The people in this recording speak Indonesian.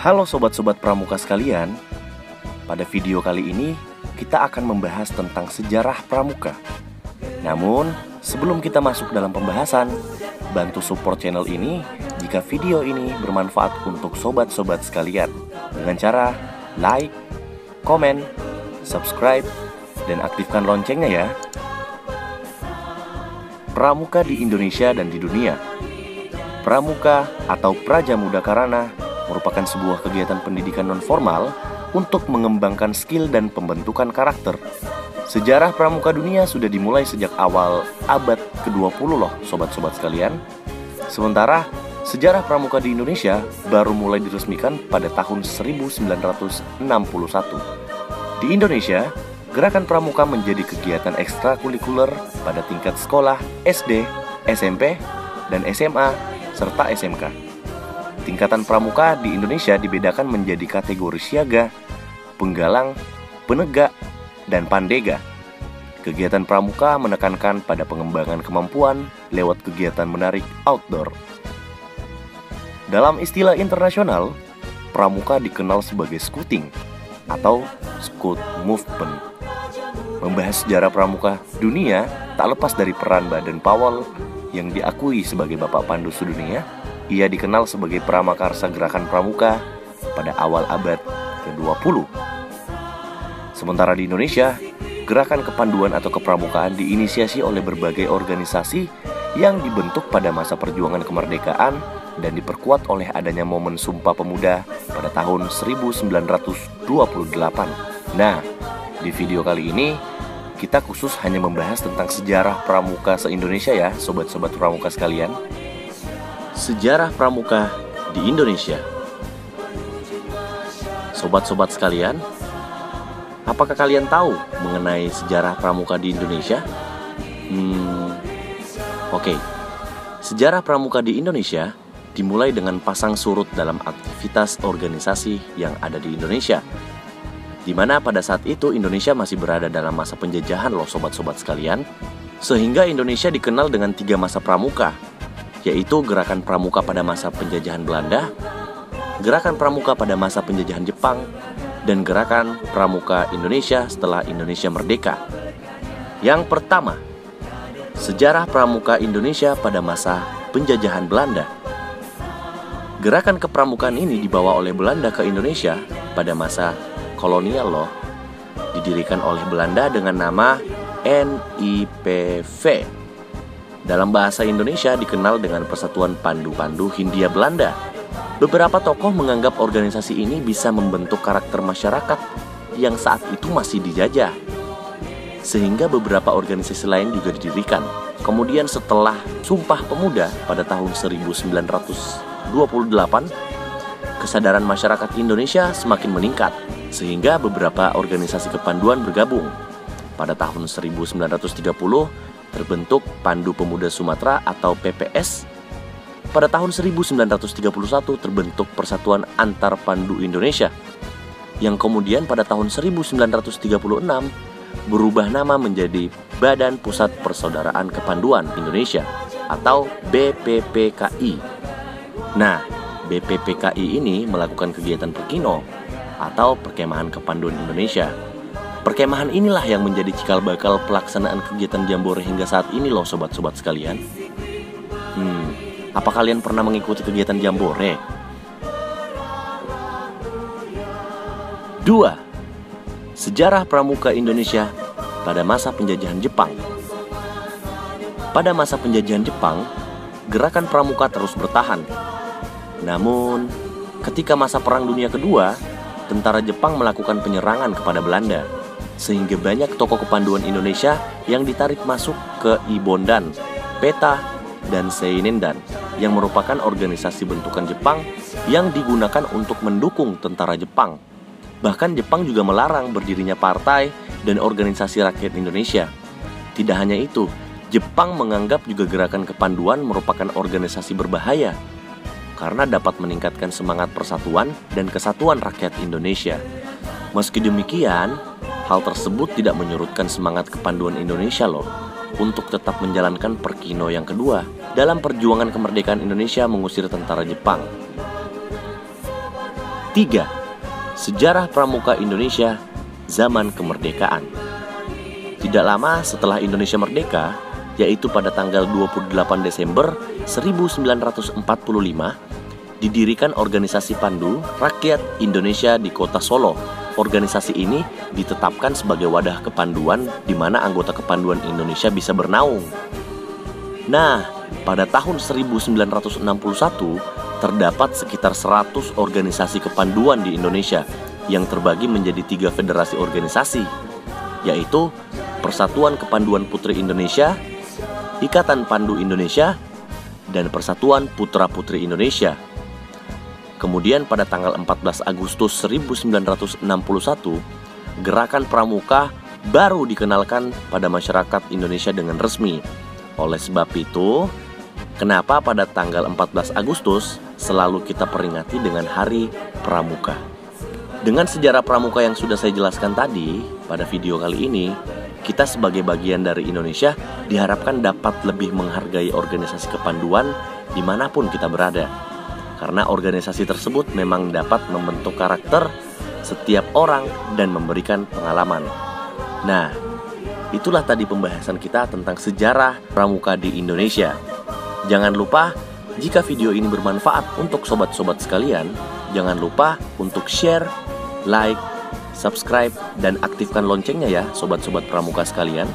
Halo sobat-sobat pramuka sekalian. Pada video kali ini kita akan membahas tentang sejarah pramuka. Namun sebelum kita masuk dalam pembahasan, bantu support channel ini jika video ini bermanfaat untuk sobat-sobat sekalian dengan cara like, komen, subscribe, dan aktifkan loncengnya ya. Pramuka di Indonesia dan di dunia. Pramuka atau Praja Muda Karana merupakan sebuah kegiatan pendidikan non-formal untuk mengembangkan skill dan pembentukan karakter. Sejarah pramuka dunia sudah dimulai sejak awal abad ke-20 loh sobat-sobat sekalian. Sementara sejarah pramuka di Indonesia baru mulai diresmikan pada tahun 1961. Di Indonesia, gerakan pramuka menjadi kegiatan ekstrakurikuler pada tingkat sekolah SD, SMP, dan SMA, serta SMK. Tingkatan pramuka di Indonesia dibedakan menjadi kategori siaga, penggalang, penegak, dan pandega. Kegiatan pramuka menekankan pada pengembangan kemampuan lewat kegiatan menarik outdoor. Dalam istilah internasional, pramuka dikenal sebagai scouting atau scout movement. Membahas sejarah pramuka dunia tak lepas dari peran Baden-Powell yang diakui sebagai Bapak Pandu Sedunia. Ia dikenal sebagai pramakarsa gerakan pramuka pada awal abad ke-20. Sementara di Indonesia, gerakan kepanduan atau kepramukaan diinisiasi oleh berbagai organisasi yang dibentuk pada masa perjuangan kemerdekaan dan diperkuat oleh adanya momen Sumpah Pemuda pada tahun 1928. Nah, di video kali ini kita khusus hanya membahas tentang sejarah pramuka se-Indonesia ya, sobat-sobat pramuka sekalian. Sejarah pramuka di Indonesia. Sobat-sobat sekalian, apakah kalian tahu mengenai sejarah pramuka di Indonesia? Oke. Sejarah pramuka di Indonesia dimulai dengan pasang surut dalam aktivitas organisasi yang ada di Indonesia, di mana pada saat itu Indonesia masih berada dalam masa penjajahan loh sobat-sobat sekalian. Sehingga Indonesia dikenal dengan 3 masa pramuka, yaitu gerakan pramuka pada masa penjajahan Belanda, gerakan pramuka pada masa penjajahan Jepang, dan gerakan pramuka Indonesia setelah Indonesia merdeka. Yang pertama, sejarah pramuka Indonesia pada masa penjajahan Belanda. Gerakan kepramukaan ini dibawa oleh Belanda ke Indonesia pada masa kolonial loh. Didirikan oleh Belanda dengan nama NIPV. Dalam bahasa Indonesia dikenal dengan Persatuan Pandu-Pandu Hindia Belanda. Beberapa tokoh menganggap organisasi ini bisa membentuk karakter masyarakat yang saat itu masih dijajah. Sehingga beberapa organisasi lain juga didirikan. Kemudian setelah Sumpah Pemuda pada tahun 1928, kesadaran masyarakat Indonesia semakin meningkat, sehingga beberapa organisasi kepanduan bergabung. Pada tahun 1930 terbentuk Pandu Pemuda Sumatera atau PPS. Pada tahun 1931 terbentuk Persatuan Antar Pandu Indonesia, yang kemudian pada tahun 1936 berubah nama menjadi Badan Pusat Persaudaraan Kepanduan Indonesia atau BPPKI. Nah, BPPKI ini melakukan kegiatan perkino atau perkemahan kepanduan Indonesia. Perkemahan inilah yang menjadi cikal bakal pelaksanaan kegiatan Jambore hingga saat ini loh sobat-sobat sekalian. Apa kalian pernah mengikuti kegiatan Jambore? 2. Sejarah pramuka Indonesia pada masa penjajahan Jepang. Pada masa penjajahan Jepang, gerakan pramuka terus bertahan. Namun, ketika masa Perang Dunia Kedua, tentara Jepang melakukan penyerangan kepada Belanda, sehingga banyak tokoh kepanduan Indonesia yang ditarik masuk ke Ibondan, Peta, dan Seinendan, yang merupakan organisasi bentukan Jepang yang digunakan untuk mendukung tentara Jepang. Bahkan Jepang juga melarang berdirinya partai dan organisasi rakyat Indonesia. Tidak hanya itu, Jepang menganggap juga gerakan kepanduan merupakan organisasi berbahaya karena dapat meningkatkan semangat persatuan dan kesatuan rakyat Indonesia. Meski demikian, hal tersebut tidak menyurutkan semangat kepanduan Indonesia loh untuk tetap menjalankan perkino yang kedua dalam perjuangan kemerdekaan Indonesia mengusir tentara Jepang. 3. Sejarah Pramuka Indonesia zaman kemerdekaan. Tidak lama setelah Indonesia merdeka, yaitu pada tanggal 28 Desember 1945, didirikan organisasi Pandu Rakyat Indonesia di Kota Solo. Organisasi ini ditetapkan sebagai wadah kepanduan di mana anggota kepanduan Indonesia bisa bernaung. Nah, pada tahun 1961 terdapat sekitar 100 organisasi kepanduan di Indonesia yang terbagi menjadi 3 federasi organisasi, yaitu Persatuan Kepanduan Putri Indonesia, Ikatan Pandu Indonesia, dan Persatuan Putra-Putri Indonesia. Kemudian pada tanggal 14 Agustus 1961, Gerakan Pramuka baru dikenalkan pada masyarakat Indonesia dengan resmi. Oleh sebab itu, kenapa pada tanggal 14 Agustus selalu kita peringati dengan Hari Pramuka. Dengan sejarah Pramuka yang sudah saya jelaskan tadi, pada video kali ini, kita sebagai bagian dari Indonesia diharapkan dapat lebih menghargai organisasi kepanduan dimanapun kita berada. Karena organisasi tersebut memang dapat membentuk karakter setiap orang dan memberikan pengalaman. Nah, itulah tadi pembahasan kita tentang sejarah pramuka di Indonesia. Jangan lupa, jika video ini bermanfaat untuk sobat-sobat sekalian, jangan lupa untuk share, like, subscribe, dan aktifkan loncengnya ya sobat-sobat pramuka sekalian.